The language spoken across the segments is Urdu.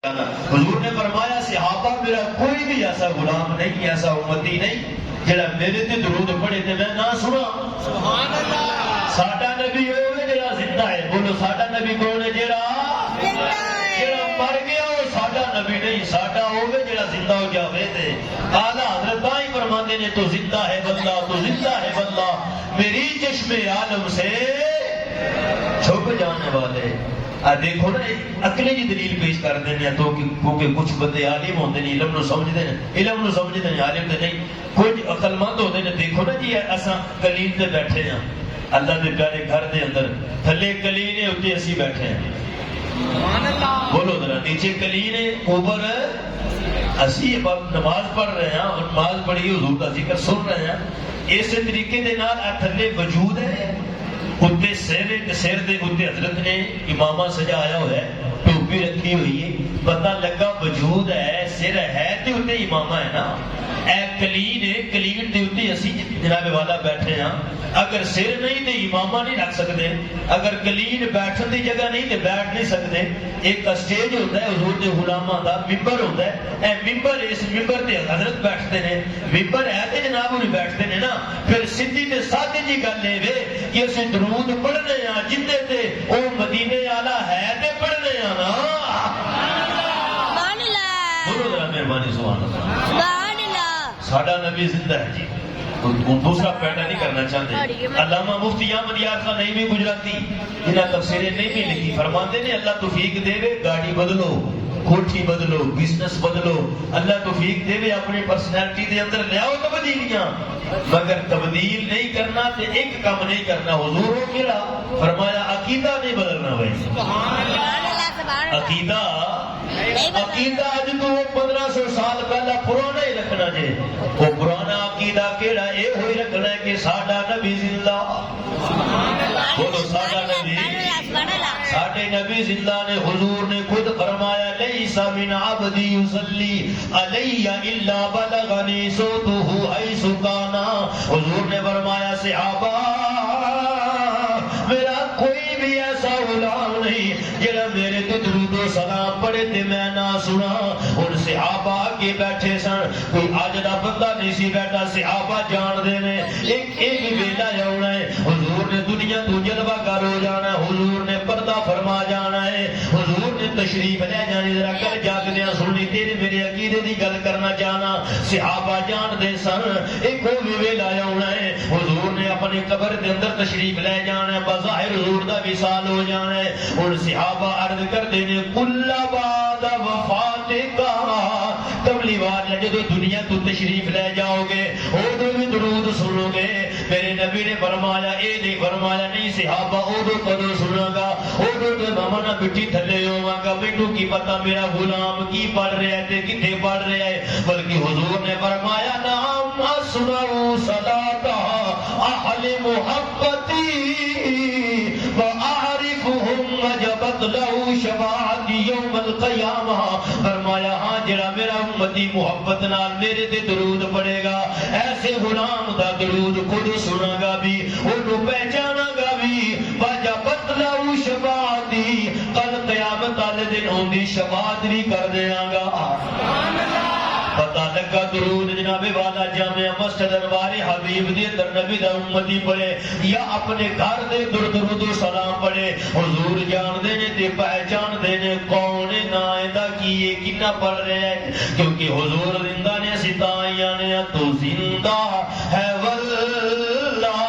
حضور نے فرمایا صحابہ میرا کوئی بھی ایسا غلام نہیں، ایسا امتی نہیں جڑا میرے تے درود پڑھے تے میں نہ سنا۔ سبحان اللہ۔ ساڈا نبی ہوے جڑا زندہ ہے، بولو ساڈا نبی کون ہے؟ جڑا مر گیا وہ ساڈا نبی نہیں، ساڈا ہوے جڑا زندہ ہو جاوے تے اعلی حضرت ہی فرماندے نے تو زندہ ہے بندہ، تو زندہ ہے بندہ میری چشم عالم سے چھپ جانے والے۔ دیکھو نا اکلے جی دلیل پیش کر دینے تو کیونکہ کچھ بندے عالم ہوتے ہیں، علم نو سمجھتے ہیں، علم نو سمجھتے ہیں، عالم تے نہیں۔ کچھ عقل مند ہوتے ہیں۔ دیکھو نا جی اساں کلین تے بیٹھے ہیں اللہ دے پیارے گھر دے اندر، تھلے کلین ہے اوتے اسی بیٹھے ہیں، بولو ذرا نیچے کلین ہے اوپر اسی نماز پڑھ رہے ہیں اور نماز پڑھی حضور کا ذکر سن رہے ہیں۔ اس طریقے دے نال تھلے وجود ہے، اتنے سر دے اتنے حضرت نے امامہ سجایا ہوا ہے، ٹوپی رکھی ہوئی ہے، پتہ لگا وجود ہے، سر ہے تے اتنے امامہ ہے نا۔ اے کلین ہے، کلین دے اتنے اسی جناب والا بیٹھے ہیں۔ اگر سر نہیں تے امامہ نہیں رکھ سکتے، اگر کلین بیٹھن دی جگہ نہیں تے بیٹھ نہیں سکتے۔ ایک اسٹیج ہوتا ہے حضور دے غلاماں دا، ممبر ہوتا ہے، اے ممبر، اس ممبر تے حضرت بیٹھتے ہیں، ممبر ہے تے جناب انہیں بیٹھتے ہیں نا۔ پھر سیدھی تے سادھی جی گل ہے کہ اسے درود پڑھنے ہیں جندے تے او مدینے والا ہے تے پڑھنے ہیں نا۔ سبحان اللہ، بولو ذرا مہربانی سبحان اللہ۔ سبحان اللہ، ساڈا نبی زندہ ہے جی، دوسرا پیدا نہیں کرنا چاہتے۔ علامہ مفتی احمد یار خان نعیمی گجراتی جنہاں تفسیر نعیمی لکھی فرماندے نے اللہ توفیق دے وے گاڑی بدلو، کوٹھی بدلو، بزنس بدلو، اللہ توفیق دے وے اپنی پرسنالٹی دے اندر لے آؤ تبدیلیاں، مگر تبدیل نہیں کرنا تے ایک کام نہیں کرنا۔ حضور ہو کیڑا فرمایا عقیدہ نہیں بدلنا بھائی، عقیدہ اج تو 1500 سال پہلا پرانا ہی رکھنا جے۔ وہ پرانا عقیدہ کیڑا اے ہوئی رکھنا ہے کہ ساڈا نبی زندہ، بولو ساڈا نبی، ساڈے نبی زندہ نے۔ حضور نے خود فرمایا لیس من عبدی یصلی علی الا بلغنی صوتہ حیث کانا۔ حضور نے فرمایا صحابہ میرا کوئی بھی ایسا غلام نہیں جڑا میرے تے درود و سلام پڑھے تے میں نہ سنا۔ اور صحابہ کے بیٹھے سن، کوئی اج دا بندہ نہیں سی بیٹھا، صحابہ جان دے نے ایک ویلا آنا ہے، حضور نے دنیا تو جلوہ گر ہو جانا ہے، حضور نے پردہ فرما جانا ہے، حضور نے تشریف لے جانی۔ ذرا کر جاگدیاں سننی تیرے میرے عقیدے دی گل کرنا چاہنا۔ صحابہ جان دے سن ایک وہ ویلا آنا ہے، حضور نے اپنی قبر دے اندر تشریف لے جانا ہے، بظاہر حضور دا وصال ہو جانا ہے۔ اور صحابہ عرض کردے نے کل بعد وفات کا، کملی وار جدو دنیا تو تشریف لے جاؤ گے ادو بھی درود سنو گے۔ میرے نبی نے فرمایا اے نہیں فرمایا نہیں صحابہ ادو کدو سنا گا، ادو تو ماما مٹی تھلے ہوا گا، مینو کی پتا میرا غلام کی پڑھ رہا ہے تے کتنے پڑھ رہا ہے۔ بلکہ حضور نے فرمایا نام اسمعوا صلاۃ اہل محبتی واعرفهم وجبت له شفاعت یوم القیامہ۔ فرمایا ہاں جڑا میرا امتی محبت نال میرے تے درود پڑھے گا، ایسے غلام دا درود خود سنا گا بھی، انہوں پہچانا گا بھی، وجبت له شفاعت، کل قیامت والے دن ان دی شفاعت بھی کر دیاں گا۔ پتہ لگا درود جناب والا جامع مسجد انوار حبیب دی اندر نبی دا امتی پڑھے یا اپنے گھر دے درود و سلام پڑھے، حضور جان دے نے تے پہچان دے نے کون نا دا کی کنا پڑھ رہے ہیں، کیونکہ حضور زندہ نے ستائیاں نے تو زندہ ہے واللہ،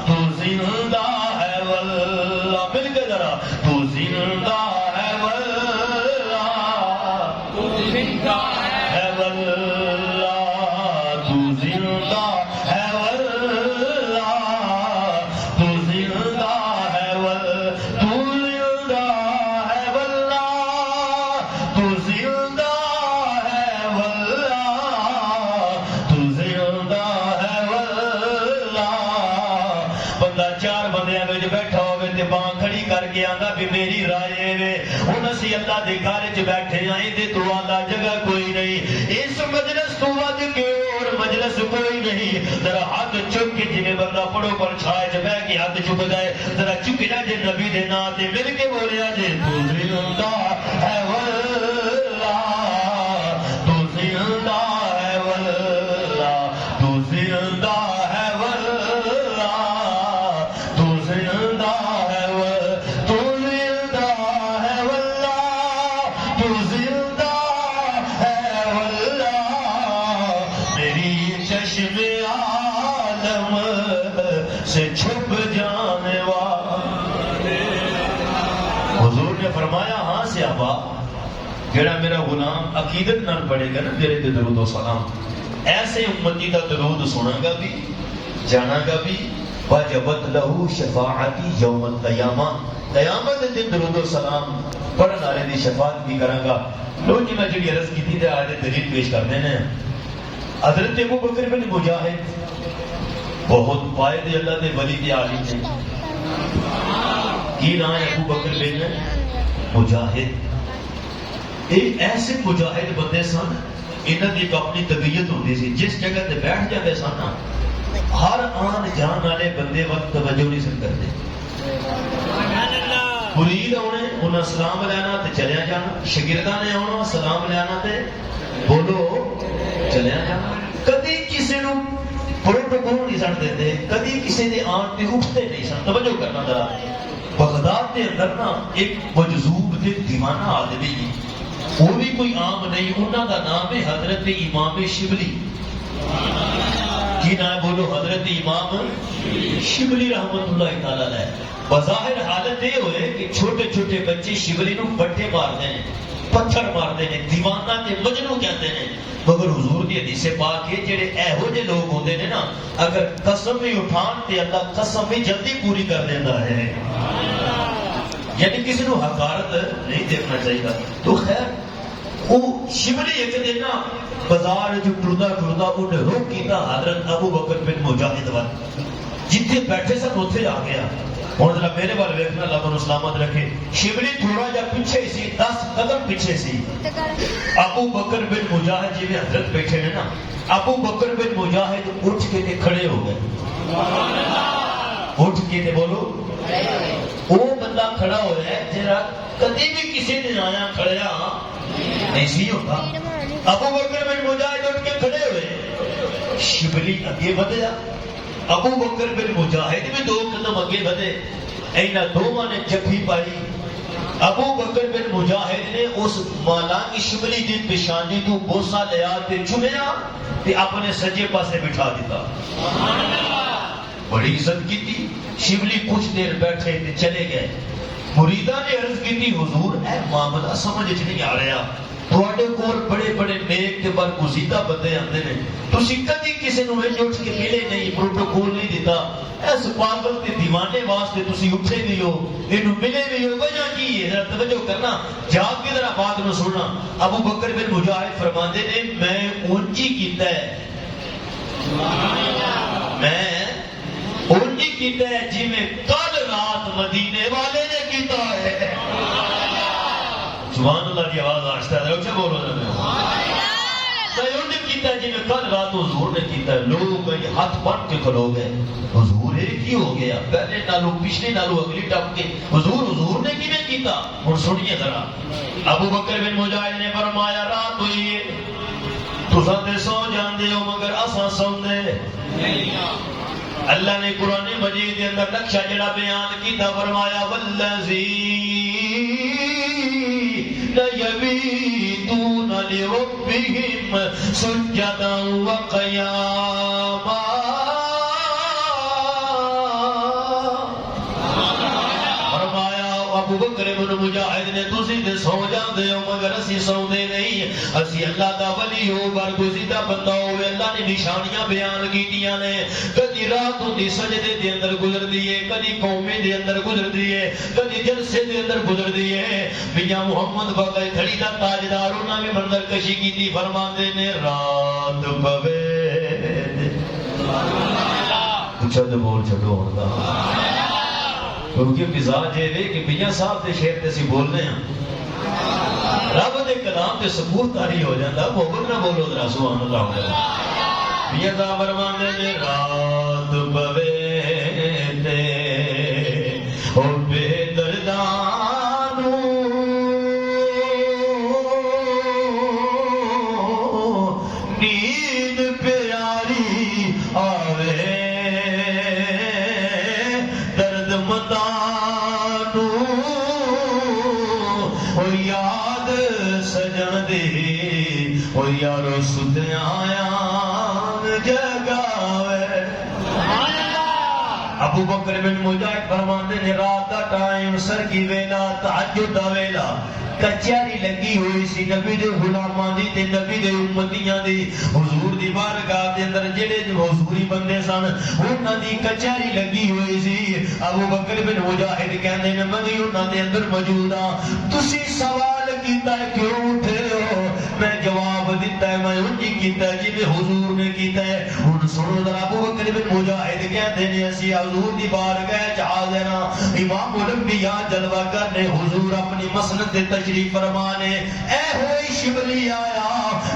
تو زندہ ہے واللہ، مل کے ذرا تو زندہ ہے واللہ، تو زندہ ہے واللہ، تو زندہ ہے واللہ، تو زندہ ہے واللہ، تو زندہ ہے واللہ، تو زندہ ہے واللہ، تو زندہ ہے واللہ۔ بندہ چار بندیاں وچ بیٹھا ہوئے تے باں کھڑی کر کے آندا بھی میری رائے وے ہن اسی اللہ دے گھر وچ بیٹھے آئیں تے دعا دا جگہ کوئی نہیں اس مجلس تو ود کے اور مجلس کوئی نہیں ذرا ہاتھ چک کے جویں بندہ پڑھو پر چھائے چ بیٹھ کے ہاتھ چکدا ہے ذرا چکنا جے نبی دے نام تے مل کے بولیا جے تو زندہ ہے واللہ تو زندہ ہے واللہ تو زندہ ہے واللہ تو زندہ ہے تو زندہ ہے واللہ تو زندہ ہے واللہ میری چشم عالم سے چھپ جانے والے حضور نے فرمایا ہاں صحابہ جڑا میرا غلام عقیدت نال پڑھے گا نا میرے تے درود و سلام ایسے امتی کا درود سنا گا بھی جانا گا بھی وجبت لہو شفاعتی یوم القیامہ قیامت دن درود و سلام پڑھن والے دی شفاعت بھی کراں گا لو جی میں جڑی عرض کیتی تے آج دلیل پیش کر دینے حضرت ابو بکر بن مجاہد بہت پائے دے اللہ دے ولی دے عالم نے کی نام ہے ابو بکر بن مجاہد ایک ایسے مجاہد بندے سن انہاں دی ایک اپنی طبیعت ہوندی سی جس جگہ تے بیٹھ جاندے سن ہر آن جان والے بندے وقت توجہ نہیں سن کرتے مرید آنے انہاں سلام لینا تے چلیا جانا شاگرداں نے آنا سلام لینا تے بولو چلیا جانا کدی کسی نو پروٹوکول نہیں سن دیتے کدی کسی دے آن تے اٹھتے نہیں سن توجہ کرنا ذرا بغداد کے اندر نا ایک مجذوب تے دیوانہ آدمی وہ بھی کوئی عام نہیں انہوں کا نام ہے حضرت امام شبلی کی نام بولو حضرت امام شبلی رحمت اللہ تعالی علیہ بظاہر حالت یہ ہوئے کہ چھوٹے چھوٹے بچے شبلی نو بٹے مارتے ہیں پتھر مارتے ہیں دیوانہ کے مجنوں کہتے ہیں مگر حضور دی حدیث پاک ہے جڑے ایہو جے لوگ ہوندے نے نا اگر قسم بھی اٹھان تے اللہ قسم بھی جلدی پوری کر دیندا ہے یعنی کسی نو حقارت نہیں دیکھنا چاہیے تو خیر وہ شبلی ایک دن نا بازار جو ٹردا انہیں روک کیتا حضرت ابو بکر بن مجاہد وال جتنے بیٹھے سن اتنے آ گیا ہوں ذرا میرے وال ویکھنا اللہ کو سلامت رکھے شبلی تھوڑا جا پیچھے سی 10 قدم پیچھے سی ابو بکر بن مجاہد جی میں حضرت بیٹھے ہیں نا ابو بکر بن مجاہد اٹھ کے تے کھڑے ہو گئے اٹھ کے تے بولو وہ بندہ کھڑا ہو ہے جرا کدی بھی کسی نے آیا کھڑیا نہیں سی ہوتا ابو بکر بن مجاہد اٹھ کے کھڑے ہوئے شبلی اگے بڑھیا ابو بکر بن مجاہد بھی 2 قدم اگے بڑھے اینا دونوں نے جفی پائی ابو بکر بن مجاہد نے اس مالانگ شبلی دی پیشانی تو بوسا لیا تے چومیا تے اپنے سجے پاسے بٹھا دیتا بڑی عزت کی تھی شبلی کچھ دیر بیٹھے تے چلے گئے مریدہ نے عرض کی تھی حضور اے معاملہ سمجھ نہیں آ رہا تواڈے کول بڑے بڑے نیک تے برگزیدہ بندے آندے نے تسی کدی کسی نو اٹھ کے ملے نہیں پروٹوکول نہیں دیتا اس پاگل تے دیوانے واسطے تسی اٹھے بھی ہو اینو ملے بھی ہو وجہ کی ہے ذرا توجہ کرنا جاگ کے ذرا بات نو سننا ابو بکر بن مجاہد فرماندے نے میں اونچی کیتا ہے میں اونچی کیتا ہے جی میں کل رات مدینے والے نے کیتا ہے سبحان اللہ کی آواز آہستہ ہے اچھا بولو میں اونچی کیتا ہے جی میں کل رات حضور نے کیتا ہے لوگ ہاتھ بن کے کھلو گئے حضور ایک ہی ہو گیا پہلے نالو پچھلی نالو اگلی ٹپ کے حضور نے کیویں کیتا ہن سنیے ذرا ابو بکر بن مجاہد نے فرمایا رات ہوئی ہے تساں تے سو جاندے ہو مگر اساں سوندے نہیں اللہ نے قرآن مجید کے اندر نقشہ جڑا بیان کیتا فرمایا والذی یبیتون لربہم سجدا وقیاما فرمایا ابو بکر بن مجاہد نے تسی تے سو جاندے ہو مگر اسی سوندے نہیں اسی اللہ دا ولی ہو برگزیدہ بندہ ہوئے اللہ نے نشانیاں بیان کیتیاں نے کدی رات ہوندی سجدے دے اندر گزردی ہے کدی قومے دے اندر گزردی ہے کدی جلسے دے اندر گزردی ہے میاں محمد بغیر کھڑی دا تاجدار انہاں بھی منظر کشی کیتی فرماندے نے رات پوے اچھا تے بول چھڈو ہن دا کیونکہ مزاج یہ کہ میاں صاحب کے شعر تے اسی بولنے ہیں رب دے کلام تے ثبوت تاری ہو جاتا محبت نہ بولو ذرا سبحان اللہ میاں صاحب فرماندے نے رات پوے تے او بے دردانو نیند پیاری آوے درد متانو او یاد سجن دی او یارو ستے آیا جگاوے ابو بکر بن مجاہد فرماندے نے رات دا ٹائم سر کی ویلا تہجد دا ویلا کچہری لگی ہوئی سی نبی دے غلاماں دی تے نبی دے امتیاں دی حضور دی بارگاہ دے اندر جڑے حضوری بندے سن انہاں دی کچہری لگی ہوئی سی ابو بکر بن مجاہد کہندے نے میں انہاں دے اندر موجود ہاں تسی سوال کیتا ہے کیوں اٹھے ہو میں جواب دیتا ہے میں انجی کیتا ہے جی حضور نے کیتا ہے ان سنو ذرا ابو بکر بن مجاہد کہندے نے اسی حضور دی بارگاہ چ حاضر امام الانبیاء جلوہ کرنے حضور اپنی مسند تشریف فرمانے اے ہوئی شبلی آیا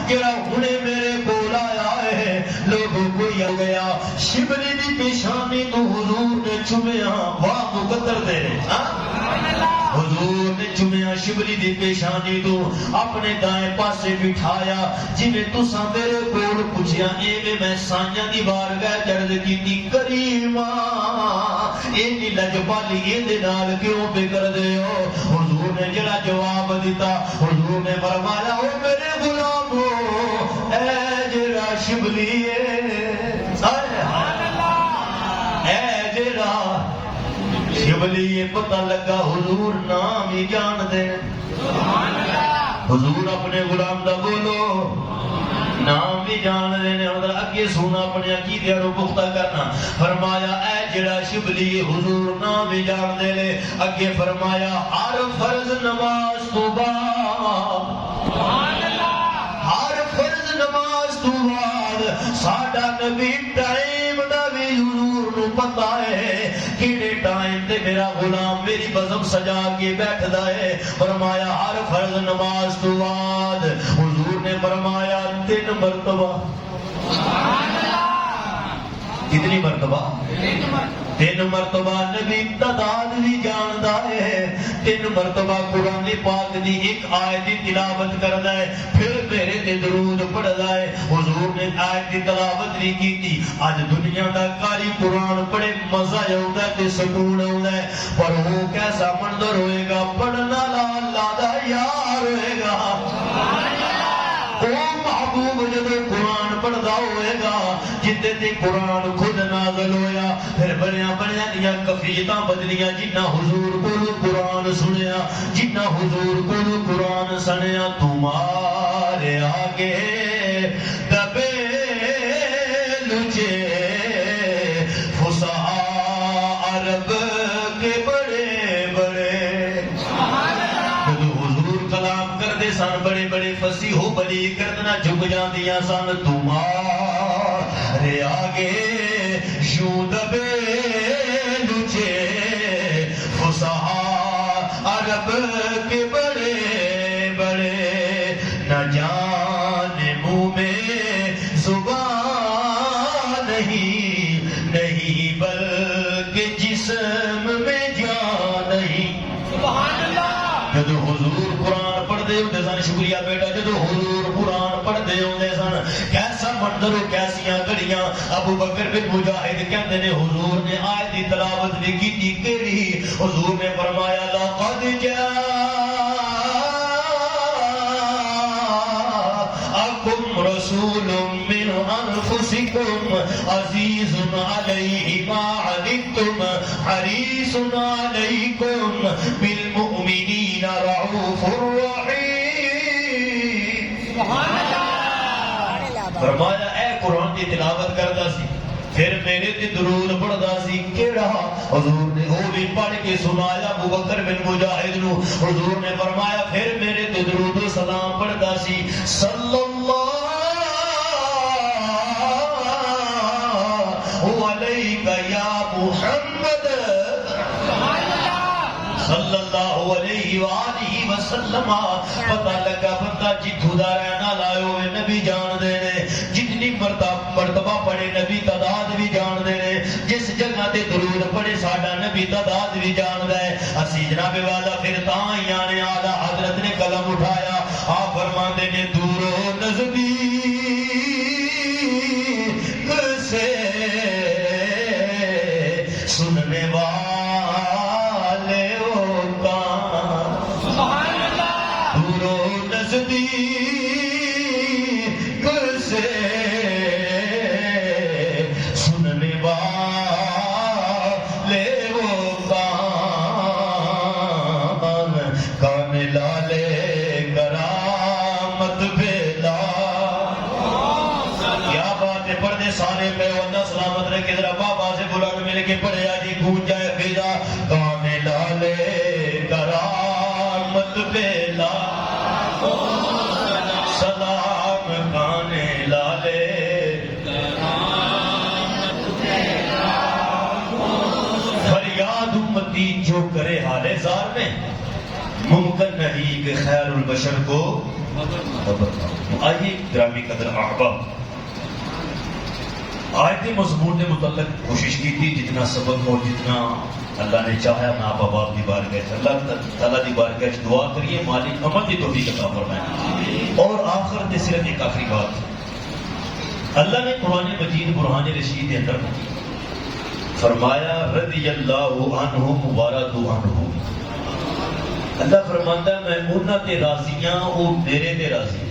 جڑا ہنے میرے کول آیا ہے لوگوں کو ہو گیا شبلی دی پیشانی تو حضور نے چومیا واہ مقدر دے حضور نے چومیا شبلی دی پیشانی تو اپنے دائیں پاسے بٹھایا جویں تساں میرے کول پوچھیا ایویں میں سائیاں دی بارگاہ چرد کیتی کریما اینی لجپالی ایندے نال کیوں پہ کر دے ہو حضور نے جڑا جواب دیتا حضور نے فرمایا او میرے غلامو اے جڑا شبلی ہے اے جڑا شبلی یہ پتہ لگا حضور نام ہی جان دے حضور اپنے غلام دا بولو نام بھی جان دینے ادھر اگے سونا اپنے عقیدے رو پختہ کرنا فرمایا اے جڑا شبلی حضور نام بھی جان دینے اگے فرمایا ہر فرض نماز تو بعد ہر فرض نماز تو بعد ساڈا نبی ٹائم دا بھی حضور نو پتہ ہے کیڑے ٹائم تے میرا غلام میری بزم سجا کے بیٹھدا ہے فرمایا ہر فرض نماز تو بعد حضور نے فرمایا 3 مرتبہ کتنی مرتبہ 3 مرتبہ نبی تعداد بھی جاندا ہے 3 مرتبہ قرآن پاک دی ایک آیت دی تلاوت کردا ہے پھر میرے تے درود پڑھدا ہے حضور نے آیت دی تلاوت نہیں کیتی اج دنیا دا قاری قرآن پڑھے مزہ آوندا تے سکون آوندا ہے پر وہ کیسا منظر ہوئے گا پڑھنا اللہ دا یار ہوئے گا محبوب جدو قرآن پڑھدا ہوئے گا جتے تے قرآن خود نازل ہویا پھر بڑیاں بڑیاں دیاں کفیتاں بدلیاں جنہ حضور کو قرآن سنیا جنہ حضور کو قرآن سنیا تمہارے آگے دبے لچے فصحا عرب کے بڑے بڑے حضور کلام کردے سن بڑے بڑے فصیح و بلیغ کردنا جھک جاندیاں سن تمہارے آگے یوں دبے لچے فصحا عرب کے بڑے بڑے نہ جانے منہ میں زبان نہیں بلکہ جسم میں جان نہیں سبحان اللہ جدو حضور قرآن پڑھ دے ہوندے سن شکریہ بیٹا جدو حضور قرآن پڑھ دے ہوندے سن کیسا منظر و کیسیاں گھڑیاں ابو بکر بن مجاہد کہندے نے حضور نے آیت دی تلاوت بھی کیتی کیڑی حضور نے فرمایا لقد جاءکم رسول من انفسکم عزیز علیہ ما عنتم حریص علیکم بالمؤمنین رعوف الرحیم سبحان اللہ فرمایا اے قرآن کی تلاوت کرتا سی پھر میرے تے درود پڑھدا سی کیڑا حضور نے وہ بھی پڑھ کے سنایا ابو بکر بن مجاہد نو حضور نے فرمایا پھر میرے تے درود و سلام پڑھدا سی صلی اللہ علیہ یا محمد علیہ وآلہ وسلم پتہ لگا بندہ جتھوں دا رہنا لائے ہوئے نبی جان دے نے جتنی مرتبہ پڑھے نبی تعداد بھی جان دے نے جس جگہ تے درود پڑھے ساڈا نبی تعداد بھی جان دے اسی جناب والا پھر تاں ہی آنے آلہ حضرت نے قلم اٹھایا آپ فرماندے نے دور و نزدیک سے سننے والے کا دور و نزدیک سے سننے والے کان لالے کرامت بھیلا کیا بات ہے پردے سارے پہ اللہ سلامت رکھے ذرا بابا سے بلند مل کے پڑھے آجی گونج جائے فیضا کان لالے کرامت بھیلا سلام کان لالے فریاد امتی جو کرے حال زار میں ممکن نہیں کہ خیر البشر کو خبر آئیے گرامی قدر احباب آیت مضمون کے متعلق کوشش کی تھی جتنا سبق اور جتنا اللہ نے چاہا میں آپ اباب کی بارگاہ اللہ تعالیٰ کی بارگاہ دعا کریے مالک عمل کی توفیق عطا فرمائے اور آخر تے صرف ایک آخری بات اللہ نے قرآن مجید برہان رشید کے اندر فرمایا رضی اللہ عنہم ورضوا عنہ اللہ فرماتا ہے میں انہاں تے راضی ہاں وہ میرے تے راضی ہیں